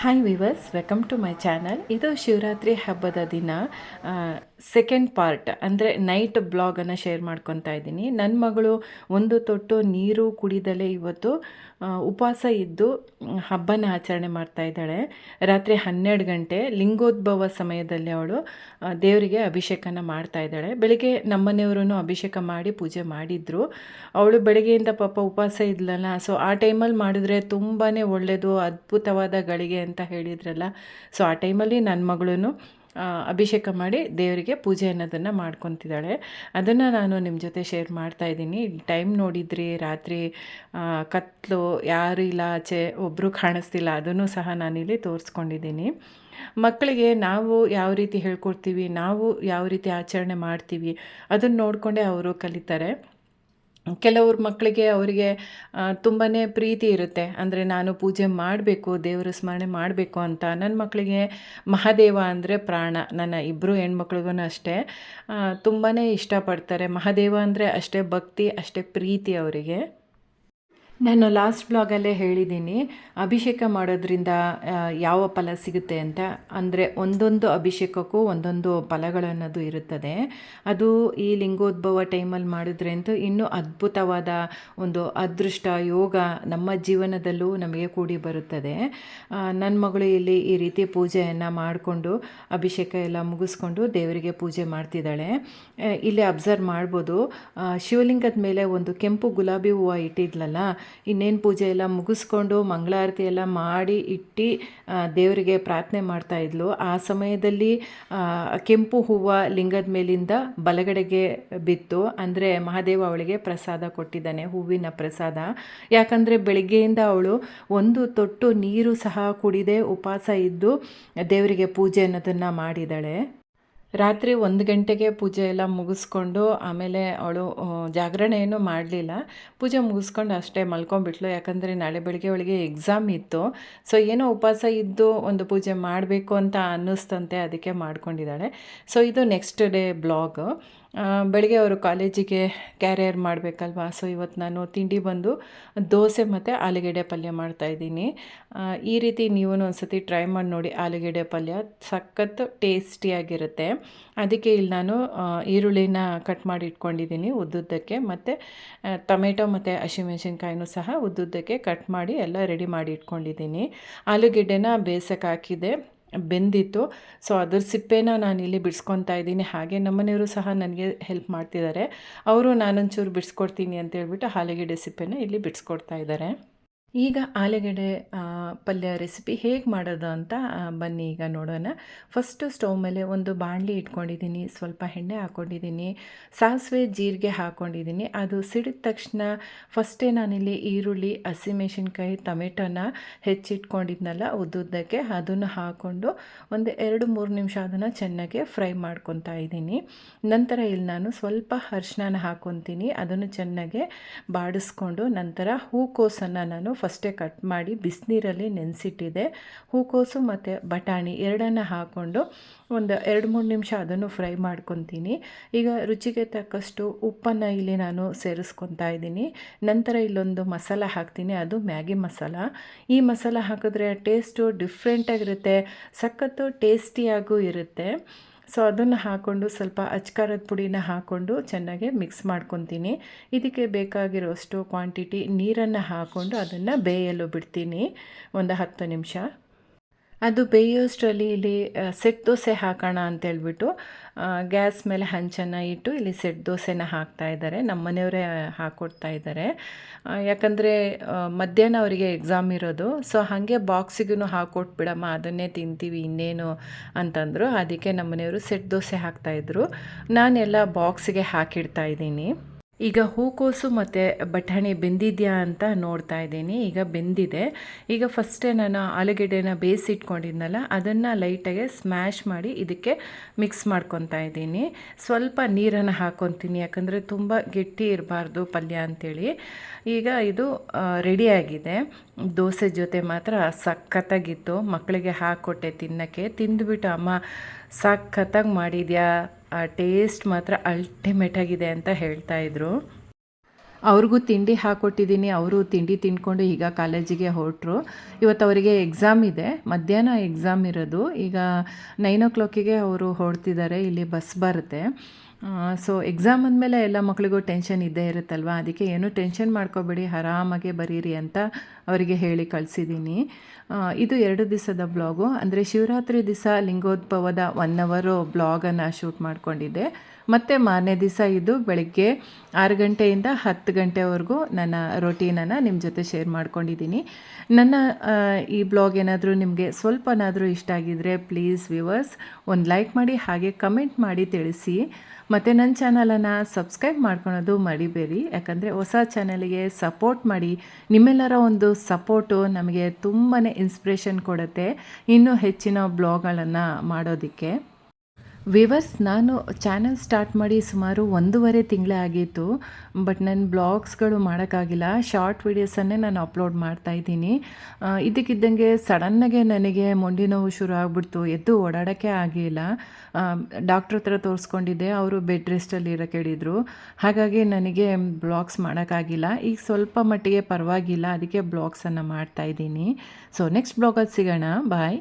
Hi viewers, welcome to my channel. ಇದು ಶಿವರಾತ್ರಿ ಹಬ್ಬದ ದಿನ ಸೆಕೆಂಡ್ ಪಾರ್ಟ್ ಅಂದರೆ ನೈಟ್ ಬ್ಲಾಗನ್ನು ಶೇರ್ ಮಾಡ್ಕೊತಾ ಇದ್ದೀನಿ. ನನ್ನ ಮಗಳು ಒಂದು ತೊಟ್ಟು ನೀರು ಕುಡಿದಲೇ ಇವತ್ತು ಉಪವಾಸ ಇದ್ದು ಹಬ್ಬನ ಆಚರಣೆ ಮಾಡ್ತಾ ಇದ್ದಾಳೆ. ರಾತ್ರಿ 12 ಗಂಟೆ ಲಿಂಗೋದ್ಭವ ಸಮಯದಲ್ಲಿ ಅವಳು ದೇವರಿಗೆ ಅಭಿಷೇಕನ ಮಾಡ್ತಾ ಇದ್ದಾಳೆ. ಬೆಳಿಗ್ಗೆ ನಮ್ಮನೆಯವರು ಅಭಿಷೇಕ ಮಾಡಿ ಪೂಜೆ ಮಾಡಿದರು. ಅವಳು ಬೆಳಗ್ಗೆಯಿಂದ ಪಾಪ ಉಪವಾಸ ಇದ್ಲಲ್ಲ, ಸೊ ಆ ಟೈಮಲ್ಲಿ ಮಾಡಿದ್ರೆ ತುಂಬಾ ಒಳ್ಳೆಯದು, ಅದ್ಭುತವಾದ ಗಳಿಗೆ ಅಂತ ಹೇಳಿದ್ರಲ್ಲ. ಸೊ ಆ ಟೈಮಲ್ಲಿ ನನ್ನ ಮಗಳು ಅಭಿಷೇಕ ಮಾಡಿ ದೇವರಿಗೆ ಪೂಜೆ ಅನ್ನೋದನ್ನು ಮಾಡ್ಕೊತಿದ್ದಾಳೆ. ಅದನ್ನು ನಾನು ನಿಮ್ಮ ಜೊತೆ ಶೇರ್ ಮಾಡ್ತಾಯಿದ್ದೀನಿ. ಟೈಮ್ ನೋಡಿದ್ರಿ, ರಾತ್ರಿ ಕತ್ಲು, ಯಾರು ಇಲ್ಲ, ಆಚೆ ಒಬ್ಬರು ಕಾಣಿಸ್ತಿಲ್ಲ, ಅದನ್ನು ಸಹ ನಾನಿಲ್ಲಿ ತೋರಿಸ್ಕೊಂಡಿದ್ದೀನಿ. ಮಕ್ಕಳಿಗೆ ನಾವು ಯಾವ ರೀತಿ ಹೇಳ್ಕೊಡ್ತೀವಿ, ನಾವು ಯಾವ ರೀತಿ ಆಚರಣೆ ಮಾಡ್ತೀವಿ, ಅದನ್ನು ನೋಡಿಕೊಂಡೇ ಅವರು ಕಲಿತಾರೆ. ಕೆಲವ್ರ ಮಕ್ಕಳಿಗೆ ಅವರಿಗೆ ತುಂಬಾ ಪ್ರೀತಿ ಇರುತ್ತೆ, ಅಂದರೆ ನಾನು ಪೂಜೆ ಮಾಡಬೇಕು, ದೇವರ ಸ್ಮರಣೆ ಮಾಡಬೇಕು ಅಂತ. ನನ್ನ ಮಕ್ಕಳಿಗೆ ಮಹಾದೇವ ಅಂದರೆ ಪ್ರಾಣ. ನನ್ನ ಇಬ್ಬರು ಹೆಣ್ಮಕ್ಳಿಗೂ ಅಷ್ಟೇ ತುಂಬಾ ಇಷ್ಟಪಡ್ತಾರೆ. ಮಹಾದೇವ ಅಂದರೆ ಅಷ್ಟೇ ಭಕ್ತಿ, ಅಷ್ಟೇ ಪ್ರೀತಿ ಅವರಿಗೆ. ನಾನು ಲಾಸ್ಟ್ ಬ್ಲಾಗಲ್ಲೇ ಹೇಳಿದ್ದೀನಿ ಅಭಿಷೇಕ ಮಾಡೋದ್ರಿಂದ ಯಾವ ಫಲ ಸಿಗುತ್ತೆ ಅಂತ. ಅಂದರೆ ಒಂದೊಂದು ಅಭಿಷೇಕಕ್ಕೂ ಒಂದೊಂದು ಫಲಗಳನ್ನೋದು ಇರುತ್ತದೆ. ಅದು ಈ ಲಿಂಗೋದ್ಭವ ಟೈಮಲ್ಲಿ ಮಾಡಿದ್ರೆ ಅಂತೂ ಇನ್ನೂ ಅದ್ಭುತವಾದ ಒಂದು ಅದೃಷ್ಟ, ಯೋಗ ನಮ್ಮ ಜೀವನದಲ್ಲೂ ನಮಗೆ ಕೂಡಿ ಬರುತ್ತದೆ. ನನ್ನ ಮಗಳು ಇಲ್ಲಿ ಈ ರೀತಿ ಪೂಜೆಯನ್ನು ಮಾಡಿಕೊಂಡು ಅಭಿಷೇಕ ಎಲ್ಲ ಮುಗಿಸ್ಕೊಂಡು ದೇವರಿಗೆ ಪೂಜೆ ಮಾಡ್ತಿದ್ದಾಳೆ. ಇಲ್ಲಿ ಅಬ್ಸರ್ವ್ ಮಾಡ್ಬೋದು, ಶಿವಲಿಂಗದ ಮೇಲೆ ಒಂದು ಕೆಂಪು ಗುಲಾಬಿ ಹೂವು ಇಟ್ಟಿದ್ಲಲ್ಲ, ಇನ್ನೇನು ಪೂಜೆ ಎಲ್ಲ ಮುಗಿಸ್ಕೊಂಡು ಮಂಗಳಾರತಿ ಎಲ್ಲ ಮಾಡಿ ಇಟ್ಟು ದೇವರಿಗೆ ಪ್ರಾರ್ಥನೆ ಮಾಡ್ತಾಯಿದ್ಲು. ಆ ಸಮಯದಲ್ಲಿ ಕೆಂಪು ಹೂವು ಲಿಂಗದ ಮೇಲಿಂದ ಬಲಗಡೆಗೆ ಬಿತ್ತು. ಅಂದರೆ ಮಹಾದೇವ ಅವಳಿಗೆ ಪ್ರಸಾದ ಕೊಟ್ಟಿದ್ದಾನೆ, ಹೂವಿನ ಪ್ರಸಾದ. ಯಾಕಂದರೆ ಬೆಳಗ್ಗೆಯಿಂದ ಅವಳು ಒಂದು ತೊಟ್ಟು ನೀರು ಸಹ ಕುಡಿದೇ ಉಪವಾಸ ಇದ್ದು ದೇವರಿಗೆ ಪೂಜೆ ಅನ್ನೋದನ್ನು ಮಾಡಿದ್ದಾಳೆ. ರಾತ್ರಿ 1 ಗಂಟೆಗೆ ಪೂಜೆ ಎಲ್ಲ ಮುಗಿಸ್ಕೊಂಡು ಆಮೇಲೆ ಅವಳು ಜಾಗರಣೆ ಏನೂ ಮಾಡಲಿಲ್ಲ. ಪೂಜೆ ಮುಗಿಸ್ಕೊಂಡು ಅಷ್ಟೇ ಮಲ್ಕೊಂಡ್ಬಿಟ್ಲು. ಯಾಕಂದರೆ ನಾಳೆ ಬೆಳಗ್ಗೆ ಅವಳಿಗೆ ಎಕ್ಸಾಮ್ ಇತ್ತು. ಸೊ ಏನೋ ಉಪವಾಸ ಇದ್ದು ಒಂದು ಪೂಜೆ ಮಾಡಬೇಕು ಅಂತ ಅನ್ನಿಸ್ತಂತೆ, ಅದಕ್ಕೆ ಮಾಡ್ಕೊಂಡಿದ್ದಾಳೆ. ಸೊ ಇದು ನೆಕ್ಸ್ಟ್ ಡೇ ಬ್ಲಾಗ್. ಬೆಳಗ್ಗೆ ಅವರು ಕಾಲೇಜಿಗೆ ಕ್ಯಾರಿಯರ್ ಮಾಡಬೇಕಲ್ವಾ. ಸೊ ಇವತ್ತು ನಾನು ತಿಂಡಿ ಬಂದು ದೋಸೆ ಮತ್ತು ಆಲೂಗೆಡ್ಡೆ ಪಲ್ಯ ಮಾಡ್ತಾಯಿದ್ದೀನಿ. ಈ ರೀತಿ ನೀವು ಒಂದ್ಸತಿ ಟ್ರೈ ಮಾಡಿ ನೋಡಿ. ಆಲೂಗೆಡ್ಡೆ ಪಲ್ಯ ಸಖತ್ತು ಟೇಸ್ಟಿಯಾಗಿರುತ್ತೆ. ಅದಕ್ಕೆ ಇಲ್ಲಿ ನಾನು ಈರುಳ್ಳಿನ ಕಟ್ ಮಾಡಿ ಇಟ್ಕೊಂಡಿದ್ದೀನಿ ಉದ್ದುದ್ದಕ್ಕೆ, ಮತ್ತು ಟೊಮೆಟೊ ಮತ್ತು ಹಸಿಮೆಣಸಿನ್ಕಾಯಿನೂ ಸಹ ಉದ್ದುದ್ದಕ್ಕೆ ಕಟ್ ಮಾಡಿ ಎಲ್ಲ ರೆಡಿ ಮಾಡಿ ಇಟ್ಕೊಂಡಿದ್ದೀನಿ. ಆಲೂಗೆಡ್ಡೆನ ಬೇಯಿಸೋಕೆ ಹಾಕಿದೆ, ಬೆಂದಿತ್ತು. ಸೊ ಅದ್ರ ಸಿಪ್ಪೆನ ನಾನಿಲ್ಲಿ ಬಿಡಿಸ್ಕೊತಾ ಇದ್ದೀನಿ. ಹಾಗೆ ನಮ್ಮನೆಯವರು ಸಹ ನನಗೆ ಹೆಲ್ಪ್ ಮಾಡ್ತಿದ್ದಾರೆ. ಅವರು ನಾನೊಂಚೂರು ಬಿಡಿಸ್ಕೊಡ್ತೀನಿ ಅಂತ ಹೇಳ್ಬಿಟ್ಟು ಆಲೂಗೆಡ್ಡೆ ಸಿಪ್ಪೆನ ಇಲ್ಲಿ ಬಿಡಿಸ್ಕೊಡ್ತಾ ಇದ್ದಾರೆ. ಈಗ ಆಲೂಗೆಡ್ಡೆ ಪಲ್ಯ ರೆಸಿಪಿ ಹೇಗೆ ಮಾಡೋದು ಅಂತ ಬನ್ನಿ ಈಗ ನೋಡೋಣ. ಫಸ್ಟು ಸ್ಟವ್ ಮೇಲೆ ಒಂದು ಬಾಣಲಿ ಇಟ್ಕೊಂಡಿದ್ದೀನಿ, ಸ್ವಲ್ಪ ಎಣ್ಣೆ ಹಾಕ್ಕೊಂಡಿದ್ದೀನಿ, ಸಾಸಿವೆ ಜೀರಿಗೆ ಹಾಕ್ಕೊಂಡಿದ್ದೀನಿ. ಅದು ಸಿಡಿದ ತಕ್ಷಣ ಫಸ್ಟೇ ನಾನಿಲ್ಲಿ ಈರುಳ್ಳಿ, ಹಸಿಮೆಣಸಿನ್ಕಾಯಿ, ಟೊಮೆಟೊನ ಹೆಚ್ಚಿಟ್ಕೊಂಡಿದ್ನಲ್ಲ ಉದ್ದುದ್ದಕ್ಕೆ, ಅದನ್ನು ಹಾಕ್ಕೊಂಡು ಒಂದು 2-3 ನಿಮಿಷ ಅದನ್ನು ಚೆನ್ನಾಗಿ ಫ್ರೈ ಮಾಡ್ಕೊತಾ ಇದ್ದೀನಿ. ನಂತರ ಇಲ್ಲಿ ನಾನು ಸ್ವಲ್ಪ ಅರಿಶಿನ ಹಾಕ್ಕೊತೀನಿ, ಅದನ್ನು ಚೆನ್ನಾಗಿ ಬಾಡಿಸ್ಕೊಂಡು ನಂತರ ಹೂಕೋಸನ್ನು ನಾನು ಫಸ್ಟೇ ಕಟ್ ಮಾಡಿ ಬಿಸಿನೀರಲ್ಲಿ ನೆನೆಸಿಟ್ಟಿದ್ದೆ. ಹೂಕೋಸು ಮತ್ತು ಬಟಾಣಿ ಎರಡನ್ನು ಹಾಕ್ಕೊಂಡು ಒಂದು 2-3 ನಿಮಿಷ ಅದನ್ನು ಫ್ರೈ ಮಾಡ್ಕೊತೀನಿ. ಈಗ ರುಚಿಗೆ ತಕ್ಕಷ್ಟು ಉಪ್ಪನ್ನು ಇಲ್ಲಿ ನಾನು ಸೇರಿಸ್ಕೊತಾ ಇದ್ದೀನಿ. ನಂತರ ಇಲ್ಲೊಂದು ಮಸಾಲ ಹಾಕ್ತೀನಿ, ಅದು ಮ್ಯಾಗಿ ಮಸಾಲ. ಈ ಮಸಾಲ ಹಾಕಿದ್ರೆ ಟೇಸ್ಟು ಡಿಫ್ರೆಂಟಾಗಿರುತ್ತೆ, ಸಖತ್ತು ಟೇಸ್ಟಿಯಾಗೂ ಇರುತ್ತೆ. ಸೊ ಅದನ್ನು ಹಾಕ್ಕೊಂಡು ಸ್ವಲ್ಪ ಅಚ್ಕಾರದ ಪುಡಿನ ಹಾಕ್ಕೊಂಡು ಚೆನ್ನಾಗಿ ಮಿಕ್ಸ್ ಮಾಡ್ಕೊತೀನಿ. ಇದಕ್ಕೆ ಬೇಕಾಗಿರೋಷ್ಟು ಕ್ವಾಂಟಿಟಿ ನೀರನ್ನು ಹಾಕ್ಕೊಂಡು ಅದನ್ನು ಬೇಯಲು ಬಿಡ್ತೀನಿ ಒಂದು 10 ನಿಮಿಷ. ಅದು ಬೇಯೋಷ್ಟರಲ್ಲಿ ಇಲ್ಲಿ ಸೆಟ್ ದೋಸೆ ಹಾಕೋಣ ಅಂತೇಳ್ಬಿಟ್ಟು ಗ್ಯಾಸ್ ಮೇಲೆ ಹಂಚನ್ನು ಇಟ್ಟು ಇಲ್ಲಿ ಸೆಟ್ ದೋಸೆನ ಹಾಕ್ತಾಯಿದ್ದಾರೆ. ನಮ್ಮ ಮನೆಯವರೇ ಹಾಕ್ಕೊಡ್ತಾ ಇದ್ದಾರೆ. ಯಾಕಂದರೆ ಮಧ್ಯಾಹ್ನ ಅವರಿಗೆ ಎಕ್ಸಾಮ್ ಇರೋದು. ಸೊ ಹಾಗೆ ಬಾಕ್ಸಿಗೂ ಹಾಕ್ಕೊಟ್ಬಿಡಮ್ಮ, ಅದನ್ನೇ ತಿಂತೀವಿ ಇನ್ನೇನು ಅಂತಂದರು. ಅದಕ್ಕೆ ನಮ್ಮ ಮನೆಯವರು ಸೆಟ್ ದೋಸೆ ಹಾಕ್ತಾಯಿದ್ರು. ನಾನೆಲ್ಲ ಬಾಕ್ಸಿಗೆ ಹಾಕಿಡ್ತಾ ಇದ್ದೀನಿ. ಈಗ ಹೂಕೋಸು ಮತ್ತು ಬಟಾಣಿ ಬೆಂದಿದೆಯಾ ಅಂತ ನೋಡ್ತಾ ಇದ್ದೀನಿ. ಈಗ ಬೆಂದಿದೆ. ಈಗ ಫಸ್ಟೇ ನಾನು ಆಲೂಗೆಡ್ಡೆನ ಬೇಯಿಸಿಟ್ಕೊಂಡಿದ್ನಲ್ಲ, ಅದನ್ನು ಲೈಟಾಗಿ ಸ್ಮ್ಯಾಶ್ ಮಾಡಿ ಇದಕ್ಕೆ ಮಿಕ್ಸ್ ಮಾಡ್ಕೊತಾ ಇದ್ದೀನಿ. ಸ್ವಲ್ಪ ನೀರನ್ನು ಹಾಕ್ಕೊತೀನಿ, ಯಾಕಂದರೆ ತುಂಬ ಗಟ್ಟಿ ಇರಬಾರ್ದು ಪಲ್ಯ ಅಂಥೇಳಿ. ಈಗ ಇದು ರೆಡಿಯಾಗಿದೆ. ದೋಸೆ ಜೊತೆ ಮಾತ್ರ ಸಖತ್ತಾಗಿತ್ತು. ಮಕ್ಕಳಿಗೆ ಹಾಕ್ಕೊಟ್ಟೆ ತಿನ್ನೋಕ್ಕೆ. ತಿಂದುಬಿಟ್ಟು ಅಮ್ಮ ಸಖತ್ತಾಗಿ ಮಾಡಿದ್ಯಾ, ಟೇಸ್ಟ್ ಮಾತ್ರ ಅಲ್ಟಿಮೇಟಾಗಿದೆ ಅಂತ ಹೇಳ್ತಾಯಿದ್ರು. ಅವ್ರಿಗೂ ತಿಂಡಿ ಹಾಕ್ಕೊಟ್ಟಿದ್ದೀನಿ. ಅವರು ತಿಂಡಿ ತಿಂದ್ಕೊಂಡು ಈಗ ಕಾಲೇಜಿಗೆ ಹೊರಟ್ರು. ಇವತ್ತು ಅವರಿಗೆ ಎಕ್ಸಾಮ್ ಇದೆ, ಮಧ್ಯಾಹ್ನ ಎಕ್ಸಾಮ್ ಇರೋದು. ಈಗ 9 ಅವರು ಹೊರಡ್ತಿದ್ದಾರೆ, ಇಲ್ಲಿ ಬಸ್ ಬರುತ್ತೆ. ಸೊ ಎಕ್ಸಾಮ್ ಅಂದಮೇಲೆ ಎಲ್ಲ ಮಕ್ಳಿಗೂ ಟೆನ್ಷನ್ ಇದ್ದೇ ಇರುತ್ತಲ್ವ, ಅದಕ್ಕೆ ಏನೂ ಟೆನ್ಷನ್ ಮಾಡ್ಕೋಬೇಡಿ, ಆರಾಮಾಗೆ ಬರೀರಿ ಅಂತ ಅವರಿಗೆ ಹೇಳಿ ಕಳಿಸಿದ್ದೀನಿ. ಇದು 2 ದಿವಸದ ಬ್ಲಾಗು. ಅಂದರೆ ಶಿವರಾತ್ರಿ ದಿವಸ ಲಿಂಗೋದ್ಭವದ 1 ಅವರು ಬ್ಲಾಗನ್ನು ಶೂಟ್ ಮಾಡ್ಕೊಂಡಿದ್ದೆ. ಮತ್ತು ಮಾರನೇ ದಿವಸ ಇದು ಬೆಳಗ್ಗೆ 6 ಗಂಟೆಯಿಂದ 10 ಗಂಟೆವರೆಗೂ ನನ್ನ ರೊಟೀನನ್ನು ನಿಮ್ಮ ಜೊತೆ ಶೇರ್ ಮಾಡ್ಕೊಂಡಿದ್ದೀನಿ. ನನ್ನ ಈ ಬ್ಲಾಗ್ ಏನಾದರೂ ನಿಮಗೆ ಸ್ವಲ್ಪನಾದರೂ ಇಷ್ಟ ಆಗಿದ್ದರೆ ಪ್ಲೀಸ್ ವ್ಯೂವರ್ಸ್ ಒಂದು ಲೈಕ್ ಮಾಡಿ, ಹಾಗೆ ಕಮೆಂಟ್ ಮಾಡಿ ತಿಳಿಸಿ. ಮತ್ತು ನನ್ನ ಚಾನಲನ್ನು ಸಬ್ಸ್ಕ್ರೈಬ್ ಮಾಡ್ಕೊಳೋದು ಮರಿಬೇಡಿ, ಯಾಕಂದರೆ ಹೊಸ ಚಾನಲಿಗೆ ಸಪೋರ್ಟ್ ಮಾಡಿ. ನಿಮ್ಮೆಲ್ಲರ ಒಂದು ಸಪೋರ್ಟು ನಮಗೆ ತುಂಬಾ ಇನ್ಸ್ಪಿರೇಷನ್ ಕೊಡುತ್ತೆ ಇನ್ನೂ ಹೆಚ್ಚಿನ ಬ್ಲಾಗ್ಗಳನ್ನು ಮಾಡೋದಕ್ಕೆ. ವಿವರ್ಸ್, ನಾನು ಚಾನಲ್ ಸ್ಟಾರ್ಟ್ ಮಾಡಿ ಸುಮಾರು 1.5 ತಿಂಗಳೇ ಆಗಿತ್ತು. ಬಟ್ ನನ್ನ ಬ್ಲಾಗ್ಸ್ಗಳು ಮಾಡೋಕ್ಕಾಗಿಲ್ಲ. ಶಾರ್ಟ್ ವೀಡಿಯೋಸನ್ನೇ ನಾನು ಅಪ್ಲೋಡ್ ಮಾಡ್ತಾಯಿದ್ದೀನಿ. ಇದಕ್ಕಿದ್ದಂಗೆ ಸಡನ್ನಾಗೆ ನನಗೆ ಮಂಡಿ ನೋವು ಶುರು ಆಗ್ಬಿಡ್ತು, ಎದ್ದು ಓಡಾಡೋಕ್ಕೆ ಆಗಿಲ್ಲ. ಡಾಕ್ಟ್ರ್ ಹತ್ರ ತೋರಿಸ್ಕೊಂಡಿದ್ದೆ, ಅವರು ಬೆಡ್ ರೆಸ್ಟಲ್ಲಿ ಇರೋಕ್ಕೆ ಹೇಳಿದರು. ಹಾಗಾಗಿ ನನಗೆ ಬ್ಲಾಗ್ಸ್ ಮಾಡೋಕ್ಕಾಗಿಲ್ಲ. ಈಗ ಸ್ವಲ್ಪ ಮಟ್ಟಿಗೆ ಪರವಾಗಿಲ್ಲ, ಅದಕ್ಕೆ ಬ್ಲಾಗ್ಸನ್ನು ಮಾಡ್ತಾಯಿದ್ದೀನಿ. ಸೊ ನೆಕ್ಸ್ಟ್ ಬ್ಲಾಗಲ್ಲಿ ಸಿಗೋಣ, ಬಾಯ್.